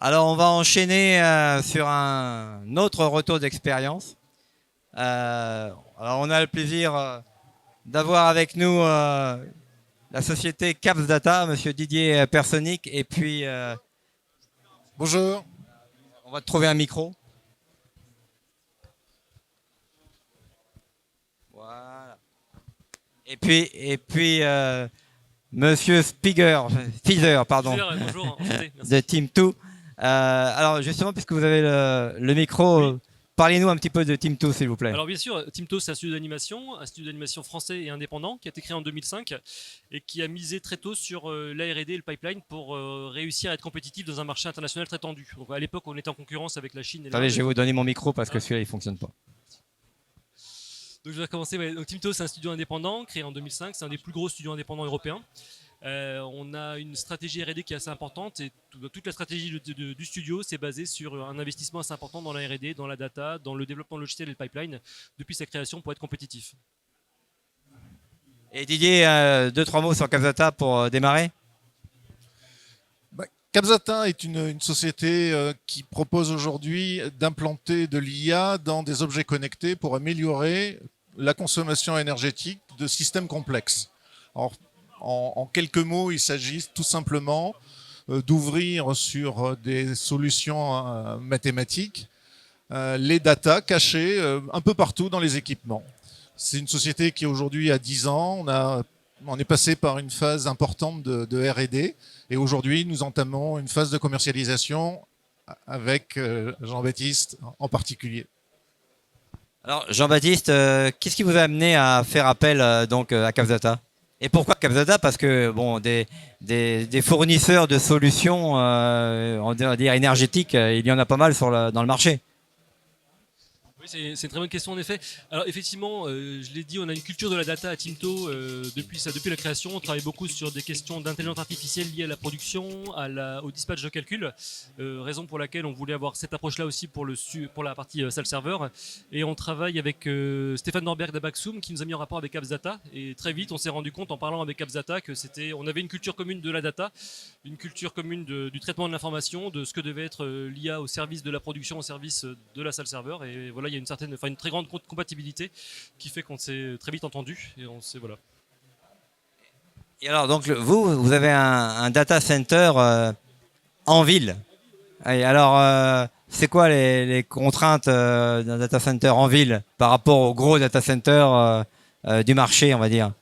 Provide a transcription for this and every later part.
Alors, on va enchaîner sur un autre retour d'expérience. Alors, on a le plaisir d'avoir avec nous la société Caps Data, Monsieur Didier Personic, et puis Bonjour. on va te trouver un micro. Voilà. Et puis Monsieur Feather, pardon, Bonjour, enchanté, merci. de Team 2. Alors justement, puisque vous avez le micro, Oui. parlez-nous un petit peu de Team 2, s'il vous plaît. Alors bien sûr, Timto, c'est un studio d'animation français et indépendant qui a été créé en 2005 et qui a misé très tôt sur l'A&D et le pipeline pour réussir à être compétitif dans un marché international très tendu. Donc à l'époque, on était en concurrence avec la Chine et Attendez, je vais l'Inde. vous donner mon micro parce que celui-là, il fonctionne pas. Donc je vais commencer. Ouais. Donc Timto, c'est un studio indépendant créé en 2005. C'est un des plus gros studios indépendants européens. On a une stratégie R&D qui est assez importante et toute la stratégie du studio s'est basée sur un investissement assez important dans la R&D, dans la data, dans le développement logiciel et le pipeline depuis sa création pour être compétitif. Et Didier, deux, trois mots sur Capsata pour démarrer. Capsata est une société qui propose aujourd'hui d'implanter de l'IA dans des objets connectés pour améliorer la consommation énergétique de systèmes complexes. Alors, en quelques mots, il s'agit tout simplement d'ouvrir sur des solutions mathématiques les datas cachées un peu partout dans les équipements. C'est une société qui aujourd'hui a 10 ans. On est passé par une phase importante de R&D et aujourd'hui nous entamons une phase de commercialisation avec Jean-Baptiste en particulier. Alors Jean-Baptiste, qu'est-ce qui vous a amené à faire appel donc à Capsata? Et pourquoi Capsata? Parce que bon, des fournisseurs de solutions, on va dire énergétiques, il y en a pas mal dans le marché. Oui, c'est une très bonne question en effet. Alors effectivement, je l'ai dit, on a une culture de la data à Timto depuis la création. On travaille beaucoup sur des questions d'intelligence artificielle liées à la production, au dispatch de calcul. Raison pour laquelle on voulait avoir cette approche-là aussi pour la partie salle serveur. Et on travaille avec Stéphane Norberg d'Abaxum qui nous a mis en rapport avec Caps Data. Et très vite, on s'est rendu compte en parlant avec Caps Data que on avait une culture commune de la data, une culture commune du traitement de l'information, de ce que devait être l'IA au service de la production, au service de la salle serveur. Et voilà, il y a une très grande compatibilité qui fait qu'on s'est très vite entendu et on s'est voilà. Et alors donc vous avez un data center en ville. Et alors c'est quoi les contraintes d'un data center en ville par rapport aux gros data centers du marché, on va dire?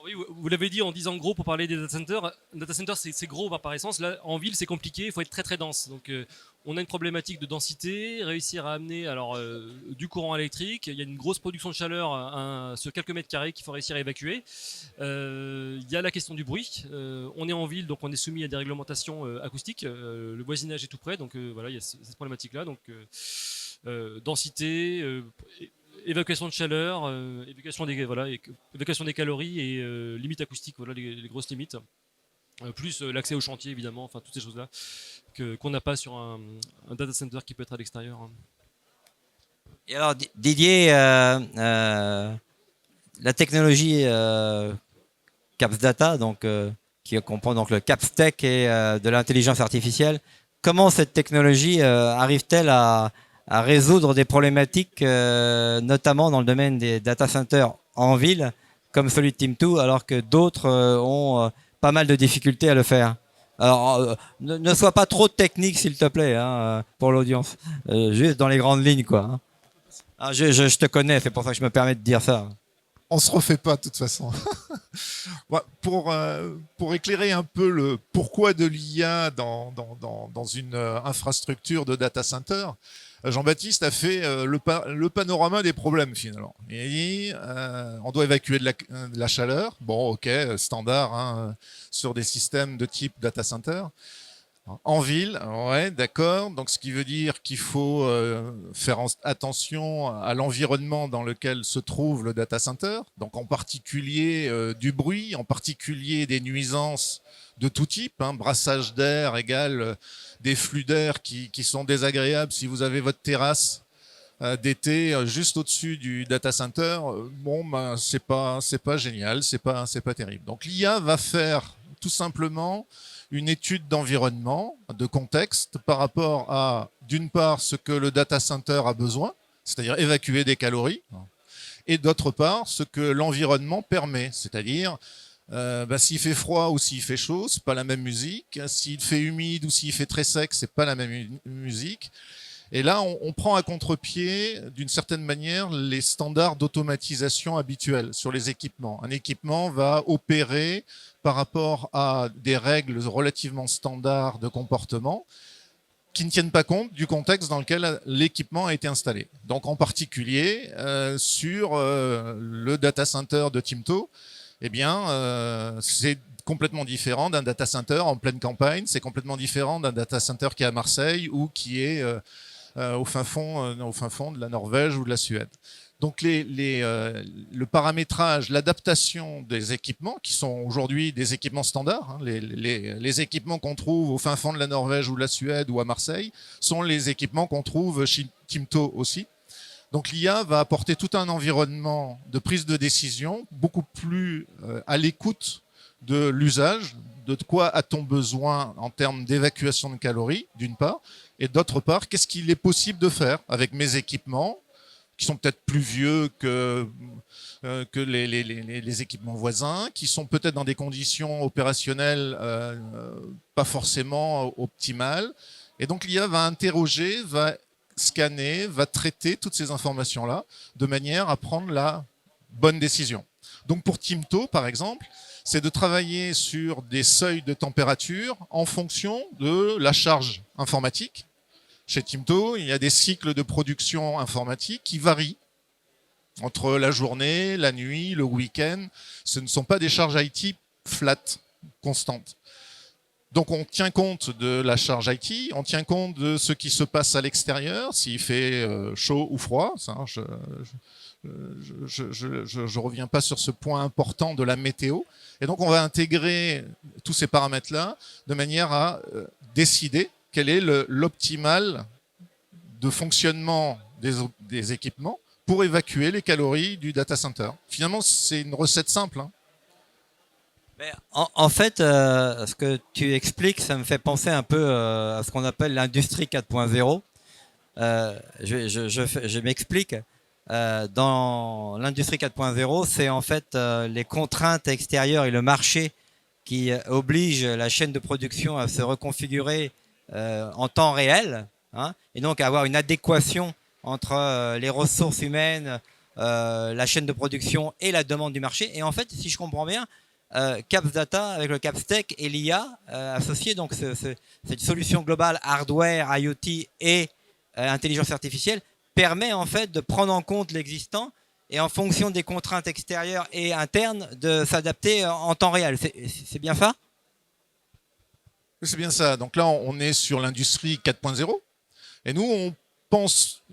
Oui, vous l'avez dit en disant gros pour parler des data centers. Un data center, c'est gros par essence. Là, en ville, c'est compliqué. Il faut être très très dense. Donc, on a une problématique de densité, réussir à amener du courant électrique. Il y a une grosse production de chaleur sur quelques mètres carrés qu'il faut réussir à évacuer. Il y a la question du bruit. On est en ville, donc on est soumis à des réglementations acoustiques. Le voisinage est tout près, donc voilà, il y a cette problématique-là. Donc, densité. Évacuation de chaleur, évacuation des calories et limites acoustiques, voilà les grosses limites. Plus l'accès au chantier évidemment, enfin toutes ces choses-là qu'on n'a pas sur un data center qui peut être à l'extérieur. Et alors Didier, la technologie Caps Data, donc qui comprend donc le Caps Tech et de l'intelligence artificielle, comment cette technologie arrive-t-elle à résoudre des problématiques, notamment dans le domaine des data centers en ville, comme celui de Team2, alors que d'autres ont pas mal de difficultés à le faire? Alors, ne sois pas trop technique, s'il te plaît, hein, pour l'audience. Juste dans les grandes lignes, quoi. Hein. Ah, je te connais, c'est pour ça que je me permets de dire ça. On se refait pas de toute façon. Pour éclairer un peu le pourquoi de l'IA dans une infrastructure de data center, Jean-Baptiste a fait le panorama des problèmes finalement. Il a dit on doit évacuer de la chaleur, bon ok, standard hein, sur des systèmes de type data center. En ville, ouais, d'accord. Donc, ce qui veut dire qu'il faut faire attention à l'environnement dans lequel se trouve le data center. Donc, en particulier du bruit, en particulier des nuisances de tout type. Hein, brassage d'air égale des flux d'air qui sont désagréables si vous avez votre terrasse d'été juste au-dessus du data center. Bon, ben, c'est pas génial, c'est pas terrible. Donc, l'IA va faire tout simplement une étude d'environnement, de contexte, par rapport à, d'une part, ce que le data center a besoin, c'est-à-dire évacuer des calories, et d'autre part, ce que l'environnement permet, c'est-à-dire s'il fait froid ou s'il fait chaud, c'est pas la même musique. S'il fait humide ou s'il fait très sec, c'est pas la même musique. Et là, on prend à contre-pied, d'une certaine manière, les standards d'automatisation habituels sur les équipements. Un équipement va opérer par rapport à des règles relativement standards de comportement qui ne tiennent pas compte du contexte dans lequel l'équipement a été installé. Donc, en particulier, sur le data center de Timto, eh bien, c'est complètement différent d'un data center en pleine campagne, c'est complètement différent d'un data center qui est à Marseille ou qui est au fin fond de la Norvège ou de la Suède. Donc le paramétrage, l'adaptation des équipements, qui sont aujourd'hui des équipements standards, hein, les équipements qu'on trouve au fin fond de la Norvège ou de la Suède ou à Marseille, sont les équipements qu'on trouve chez Timto aussi. Donc l'IA va apporter tout un environnement de prise de décision beaucoup plus à l'écoute de l'usage, de quoi a-t-on besoin en termes d'évacuation de calories, d'une part, et d'autre part, qu'est-ce qu'il est possible de faire avec mes équipements, qui sont peut-être plus vieux que les équipements voisins, qui sont peut-être dans des conditions opérationnelles pas forcément optimales. Et donc l'IA va interroger, va scanner, va traiter toutes ces informations-là de manière à prendre la bonne décision. Donc pour Timto, par exemple, c'est de travailler sur des seuils de température en fonction de la charge informatique. Chez Timto, il y a des cycles de production informatique qui varient entre la journée, la nuit, le week-end. Ce ne sont pas des charges IT flat, constantes. Donc on tient compte de la charge IT, on tient compte de ce qui se passe à l'extérieur, s'il fait chaud ou froid. Ça, je reviens pas sur ce point important de la météo. Et donc on va intégrer tous ces paramètres-là de manière à décider quel est l'optimal de fonctionnement des équipements pour évacuer les calories du data center. Finalement, c'est une recette simple, hein. Mais en fait, ce que tu expliques, ça me fait penser un peu à ce qu'on appelle l'industrie 4.0. Je m'explique. Dans l'industrie 4.0, c'est en fait les contraintes extérieures et le marché qui obligent la chaîne de production à se reconfigurer en temps réel, hein, et donc à avoir une adéquation entre les ressources humaines, la chaîne de production et la demande du marché. Et en fait, si je comprends bien, Caps Data avec le CapsTech et l'IA associé, donc cette solution globale hardware, IoT et intelligence artificielle permet en fait de prendre en compte l'existant et en fonction des contraintes extérieures et internes de s'adapter en temps réel. C'est bien ça? C'est bien ça. Donc là, on est sur l'industrie 4.0 et nous, on pense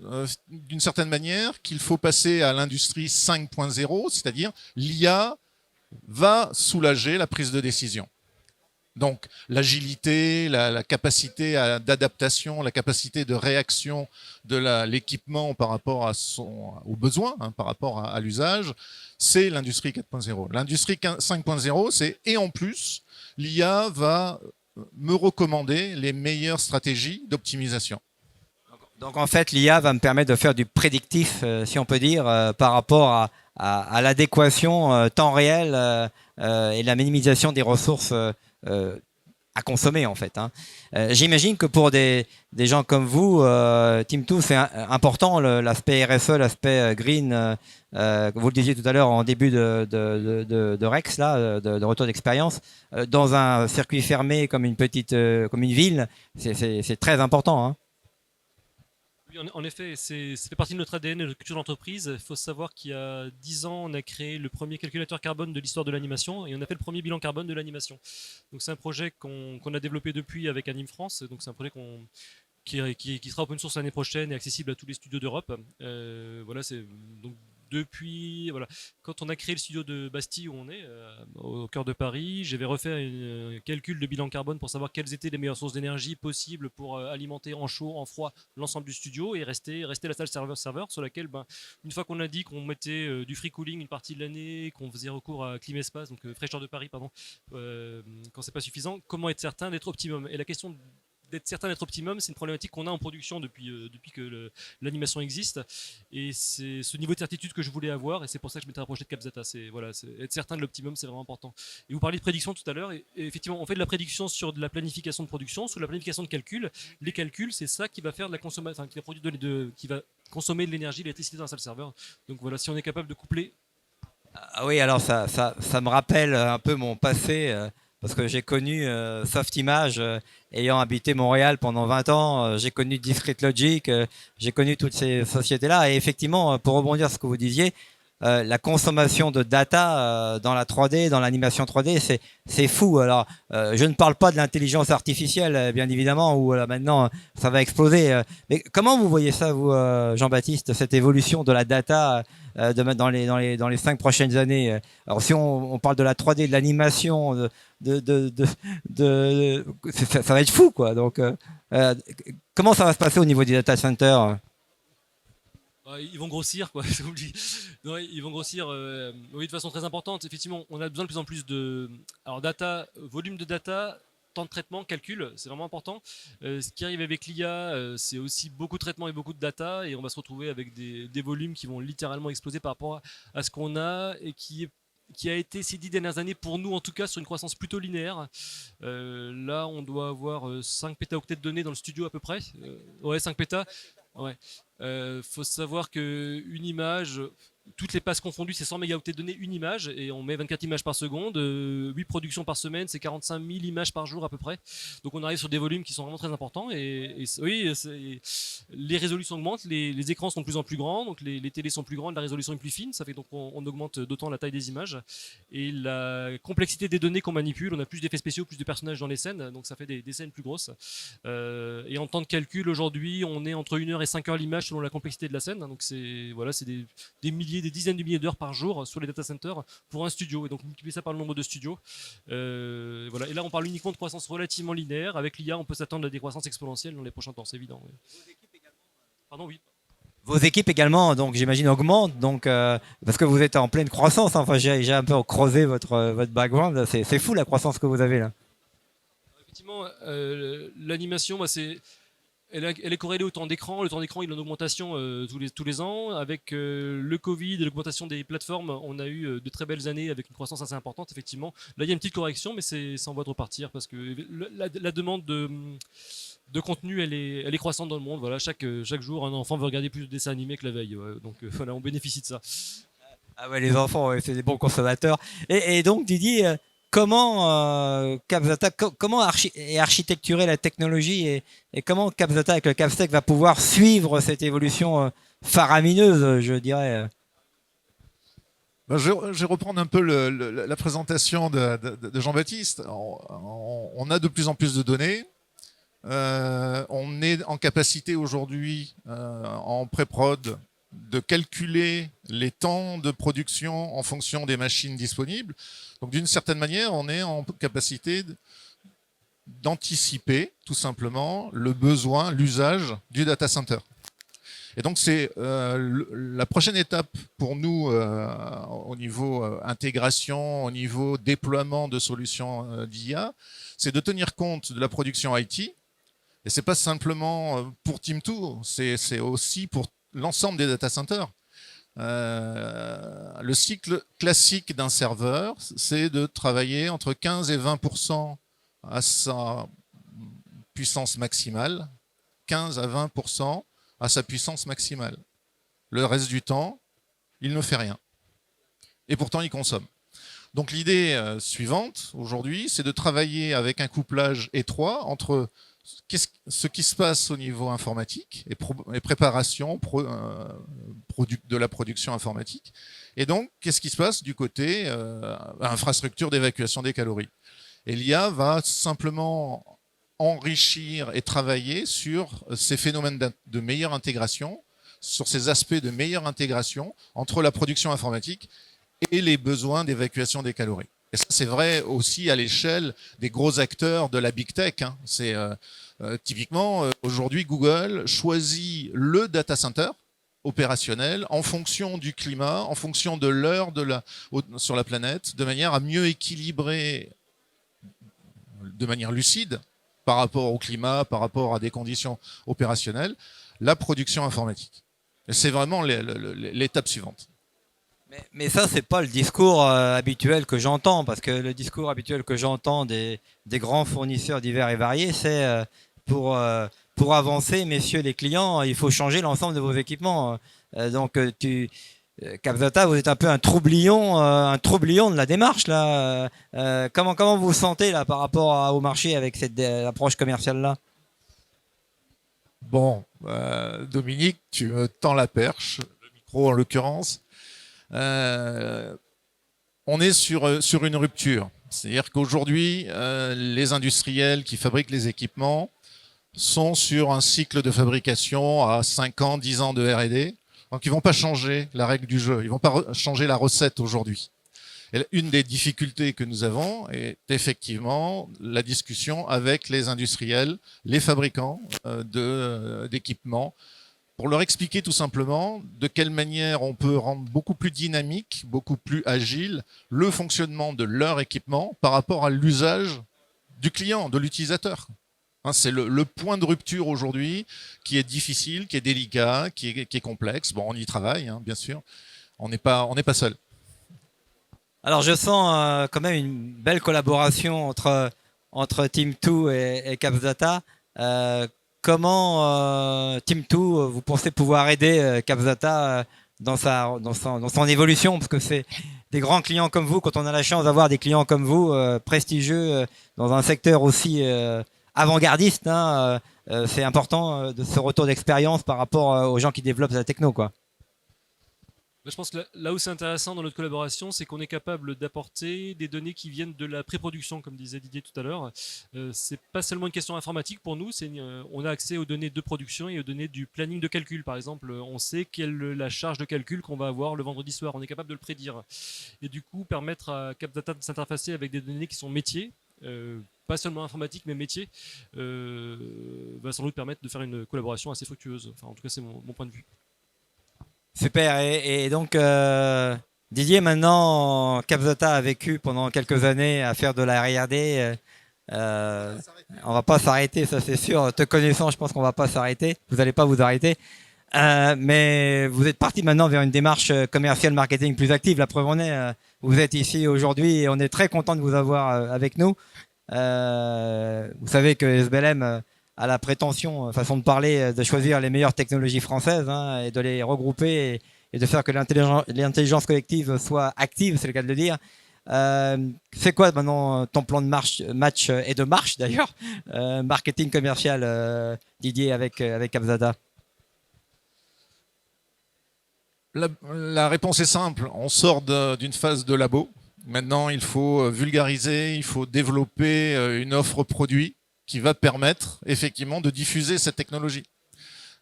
d'une certaine manière qu'il faut passer à l'industrie 5.0, c'est-à-dire l'IA va soulager la prise de décision. Donc l'agilité, la capacité d'adaptation, la capacité de réaction de l'équipement par rapport aux besoins, hein, par rapport à l'usage, c'est l'industrie 4.0. L'industrie 5.0, c'est et en plus, l'IA va me recommander les meilleures stratégies d'optimisation. Donc en fait, l'IA va me permettre de faire du prédictif, si on peut dire, par rapport à l'adéquation temps réel et la minimisation des ressources à consommer en fait, hein. J'imagine que pour des gens comme vous, Timto, c'est important l'aspect RSE, l'aspect green. Vous le disiez tout à l'heure en début de Rex, là, de retour d'expérience, dans un circuit fermé comme comme une ville, c'est très important, hein. Oui, en effet, ça fait partie de notre ADN et de notre culture d'entreprise. Il faut savoir qu'il y a 10 ans, on a créé le premier calculateur carbone de l'histoire de l'animation et on a fait le premier bilan carbone de l'animation. Donc c'est un projet qu'on a développé depuis avec Anime France. Donc c'est un projet qui sera open source l'année prochaine et accessible à tous les studios d'Europe. Voilà, donc depuis, voilà, quand on a créé le studio de Bastille où on est, au cœur de Paris, j'avais refait un calcul de bilan carbone pour savoir quelles étaient les meilleures sources d'énergie possibles pour alimenter en chaud, en froid l'ensemble du studio et rester la salle serveur sur laquelle, une fois qu'on a dit qu'on mettait du free cooling une partie de l'année, qu'on faisait recours à Climespace, donc fraîcheur de Paris, pardon, quand c'est pas suffisant, comment être certain d'être optimum? Et la question d'être certain d'être optimum, c'est une problématique qu'on a en production depuis que l'animation existe. Et c'est ce niveau de certitude que je voulais avoir, et c'est pour ça que je m'étais rapproché de Capsdata. C'est être certain de l'optimum, c'est vraiment important. Et vous parliez de prédiction tout à l'heure, et effectivement, on fait de la prédiction sur de la planification de production, sur de la planification de calcul. Les calculs, c'est ça qui va faire de la consommation, qui va consommer de l'énergie, l'électricité dans un salle serveur. Donc voilà, si on est capable de coupler. Ah oui, alors ça me rappelle un peu mon passé, parce que j'ai connu Softimage, ayant habité Montréal pendant 20 ans, j'ai connu Discrete Logic, j'ai connu toutes ces sociétés-là. Et effectivement, pour rebondir sur ce que vous disiez, la consommation de data dans la 3D, dans l'animation 3D, c'est fou. Alors, je ne parle pas de l'intelligence artificielle, bien évidemment, où maintenant ça va exploser. Mais comment vous voyez ça, vous, Jean-Baptiste, cette évolution de la data dans les 5 prochaines années? Alors, si on parle de la 3D, de l'animation, ça va être fou, quoi. Donc, comment ça va se passer au niveau des data centers? Ils vont grossir, quoi. Non, ils vont grossir oui, de façon très importante. Effectivement, on a besoin de plus en plus de. Alors, data, volume de data, temps de traitement, calcul, c'est vraiment important. Ce qui arrive avec l'IA, c'est aussi beaucoup de traitement et beaucoup de data, et on va se retrouver avec des volumes qui vont littéralement exploser par rapport à ce qu'on a et qui a été ces 10 dernières années, pour nous en tout cas, sur une croissance plutôt linéaire. Là, on doit avoir 5 pétaoctets de données dans le studio à peu près. Ouais, 5 pétas. Ouais. Faut savoir qu'une image, toutes les passes confondues, c'est 100 mégaoctets de données, une image, et on met 24 images par seconde, 8 productions par semaine, c'est 45 000 images par jour à peu près. Donc on arrive sur des volumes qui sont vraiment très importants, et oui, les résolutions augmentent, les écrans sont de plus en plus grands, donc les télés sont plus grandes, la résolution est plus fine, ça fait donc on augmente d'autant la taille des images, et la complexité des données qu'on manipule, on a plus d'effets spéciaux, plus de personnages dans les scènes, donc ça fait des scènes plus grosses. Et en temps de calcul, aujourd'hui, on est entre 1 heure et 5 heures l'image selon la complexité de la scène, donc c'est des milliers, des dizaines de milliers d'heures par jour sur les data centers pour un studio, et donc multiplier ça par le nombre de studios. Voilà. Et là, on parle uniquement de croissance relativement linéaire. Avec l'IA, on peut s'attendre à des croissances exponentielles dans les prochains temps, c'est évident. Oui. Pardon, oui. Vos équipes également, donc j'imagine, augmentent, donc, parce que vous êtes en pleine croissance. Enfin, j'ai un peu creusé votre background. C'est fou la croissance que vous avez là. Effectivement, l'animation, elle est corrélée au temps d'écran. Le temps d'écran, il est en augmentation tous les ans. Avec le Covid et l'augmentation des plateformes, on a eu de très belles années avec une croissance assez importante, effectivement. Là, il y a une petite correction, mais c'est en voie de repartir parce que la demande de contenu, elle est croissante dans le monde. Voilà, chaque jour, un enfant veut regarder plus de dessins animés que la veille. Ouais. Donc voilà, on bénéficie de ça. Ah ouais, les enfants, ouais, c'est des bons consommateurs. Et donc, Didier, comment Capsdata, comment est architecturée la technologie, et comment Capsdata avec le Capstech va pouvoir suivre cette évolution faramineuse, je dirais. Je vais reprendre un peu la présentation de Jean-Baptiste. On a de plus en plus de données. On est en capacité aujourd'hui, en pré-prod, de calculer les temps de production en fonction des machines disponibles. Donc d'une certaine manière, on est en capacité d'anticiper tout simplement le besoin, l'usage du data center. Et donc c'est la prochaine étape pour nous au niveau intégration, au niveau déploiement de solutions d'IA, c'est de tenir compte de la production IT. Et c'est pas simplement pour Team2, c'est aussi pour l'ensemble des data centers. Le cycle classique d'un serveur, c'est de travailler entre 15 et 20% à sa puissance maximale, 15 à 20% à sa puissance maximale. Le reste du temps, il ne fait rien. Et pourtant, il consomme. Donc l'idée suivante, aujourd'hui, c'est de travailler avec un couplage étroit entre ce qui se passe au niveau informatique et préparation de la production informatique. Et donc, qu'est-ce qui se passe du côté infrastructure d'évacuation des calories. Et l'IA va simplement enrichir et travailler sur ces phénomènes de meilleure intégration, sur ces aspects de meilleure intégration entre la production informatique et les besoins d'évacuation des calories. Et ça, c'est vrai aussi à l'échelle des gros acteurs de la big tech. Hein. C'est typiquement, aujourd'hui, Google choisit le data center opérationnel en fonction du climat, en fonction de l'heure sur la planète, de manière à mieux équilibrer de manière lucide par rapport au climat, par rapport à des conditions opérationnelles, la production informatique. Et c'est vraiment l'étape suivante. Mais ça, c'est pas le discours habituel que j'entends, parce que le discours habituel que j'entends des grands fournisseurs divers et variés, c'est pour avancer, messieurs les clients, il faut changer l'ensemble de vos équipements. Donc, Capsdata, vous êtes un peu un troublion de la démarche là. Comment vous vous sentez là par rapport au marché avec cette approche commerciale là? Bon, Dominique, tu me tends la perche, le micro en l'occurrence. On est sur une rupture. C'est-à-dire qu'aujourd'hui, les industriels qui fabriquent les équipements sont sur un cycle de fabrication à 5 ans, 10 ans de R&D. Donc, ils ne vont pas changer la règle du jeu. Ils ne vont pas changer la recette aujourd'hui. Et une des difficultés que nous avons est effectivement la discussion avec les industriels, les fabricants d'équipements, pour leur expliquer tout simplement de quelle manière on peut rendre beaucoup plus dynamique, beaucoup plus agile le fonctionnement de leur équipement par rapport à l'usage du client, de l'utilisateur. C'est le point de rupture aujourd'hui qui est difficile, qui est délicat, qui est complexe. Bon, on y travaille, hein, bien sûr. On n'est pas seul. Alors, je sens quand même une belle collaboration entre Team2 et Capsdata. Comment Team2, vous pensez pouvoir aider Capsdata dans son évolution? Parce que c'est des grands clients comme vous, quand on a la chance d'avoir des clients comme vous, prestigieux, dans un secteur aussi avant-gardiste, hein, c'est important de ce retour d'expérience par rapport aux gens qui développent la techno, quoi. Je pense que là où c'est intéressant dans notre collaboration, c'est qu'on est capable d'apporter des données qui viennent de la pré-production, comme disait Didier tout à l'heure. C'est pas seulement une question informatique pour nous, on a accès aux données de production et aux données du planning de calcul. Par exemple, on sait quelle est la charge de calcul qu'on va avoir le vendredi soir. On est capable de le prédire. Et du coup, permettre à Capdata de s'interfacer avec des données qui sont métiers, pas seulement informatique, mais métier, va sans doute permettre de faire une collaboration assez fructueuse. Enfin, en tout cas, c'est mon point de vue. Super. Et donc, Didier, maintenant, Capsdata a vécu pendant quelques années à faire de la R&D. On va pas s'arrêter, ça c'est sûr. Te connaissant, je pense qu'on va pas s'arrêter. Vous n'allez pas vous arrêter. Mais vous êtes parti maintenant vers une démarche commerciale marketing plus active. La preuve en est, vous êtes ici aujourd'hui et on est très content de vous avoir avec nous. Vous savez que SBLM a la prétention, façon de parler, de choisir les meilleures technologies françaises, hein, et de les regrouper et de faire que l'intelligence collective soit active, c'est le cas de le dire. C'est quoi maintenant ton plan de match et de marche d'ailleurs, marketing commercial, Didier, avec Capsdata? La réponse est simple. On sort d'une phase de labo. Maintenant, il faut vulgariser, il faut développer une offre produit qui va permettre effectivement de diffuser cette technologie.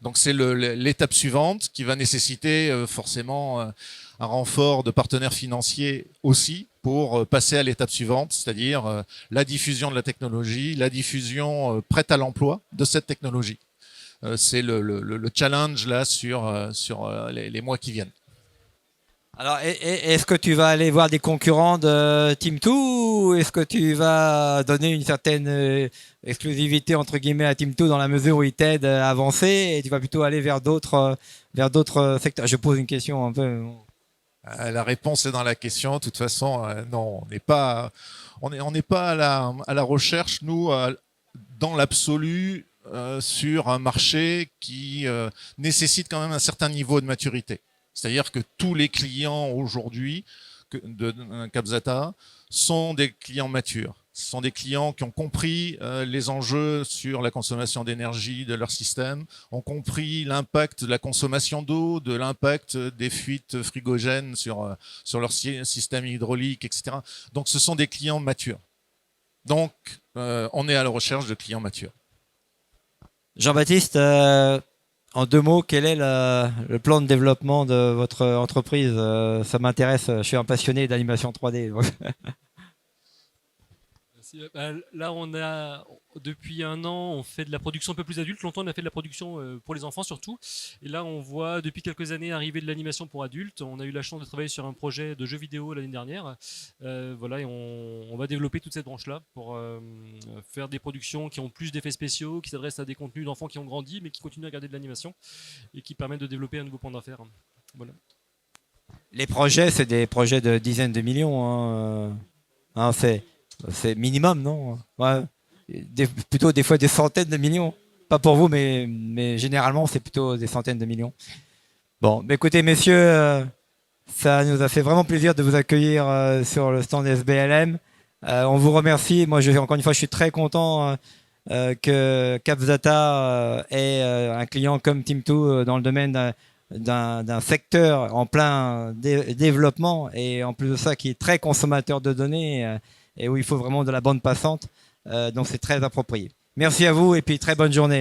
Donc c'est l'étape suivante qui va nécessiter forcément un renfort de partenaires financiers aussi pour passer à l'étape suivante, c'est-à-dire la diffusion de la technologie, la diffusion prête à l'emploi de cette technologie. C'est le challenge là sur les mois qui viennent. Alors, est-ce que tu vas aller voir des concurrents de Team2 ou est-ce que tu vas donner une certaine exclusivité entre guillemets à Team2 dans la mesure où ils t'aident à avancer et tu vas plutôt aller vers d'autres secteurs? Je pose une question un peu. La réponse est dans la question. De toute façon, non, on n'est pas à la recherche, nous, dans l'absolu, sur un marché qui nécessite quand même un certain niveau de maturité. C'est-à-dire que tous les clients aujourd'hui de Capsdata sont des clients matures. Ce sont des clients qui ont compris les enjeux sur la consommation d'énergie de leur système, ont compris l'impact de la consommation d'eau, de l'impact des fuites frigogènes sur leur système hydraulique, etc. Donc ce sont des clients matures. Donc on est à la recherche de clients matures. Jean-Baptiste, En deux mots, quel est le plan de développement de votre entreprise? Ça m'intéresse, je suis un passionné d'animation 3D. Là, depuis un an, on fait de la production un peu plus adulte. Longtemps, on a fait de la production pour les enfants surtout. Et là, on voit depuis quelques années arriver de l'animation pour adultes. On a eu la chance de travailler sur un projet de jeu vidéo l'année dernière. Voilà, et on va développer toute cette branche-là pour faire des productions qui ont plus d'effets spéciaux, qui s'adressent à des contenus d'enfants qui ont grandi, mais qui continuent à garder de l'animation et qui permettent de développer un nouveau point d'affaires. Voilà. Les projets, c'est des projets de dizaines de millions, hein. Hein, c'est minimum, non? Ouais. Plutôt des fois des centaines de millions. Pas pour vous, mais généralement, c'est plutôt des centaines de millions. Bon, bah écoutez, messieurs, ça nous a fait vraiment plaisir de vous accueillir sur le stand SBLM. On vous remercie. Moi, encore une fois, je suis très content que CapsData ait un client comme Team2 dans le domaine d'un secteur en plein développement et en plus de ça qui est très consommateur de données et où il faut vraiment de la bande passante. Donc c'est très approprié. Merci à vous et puis très bonne journée.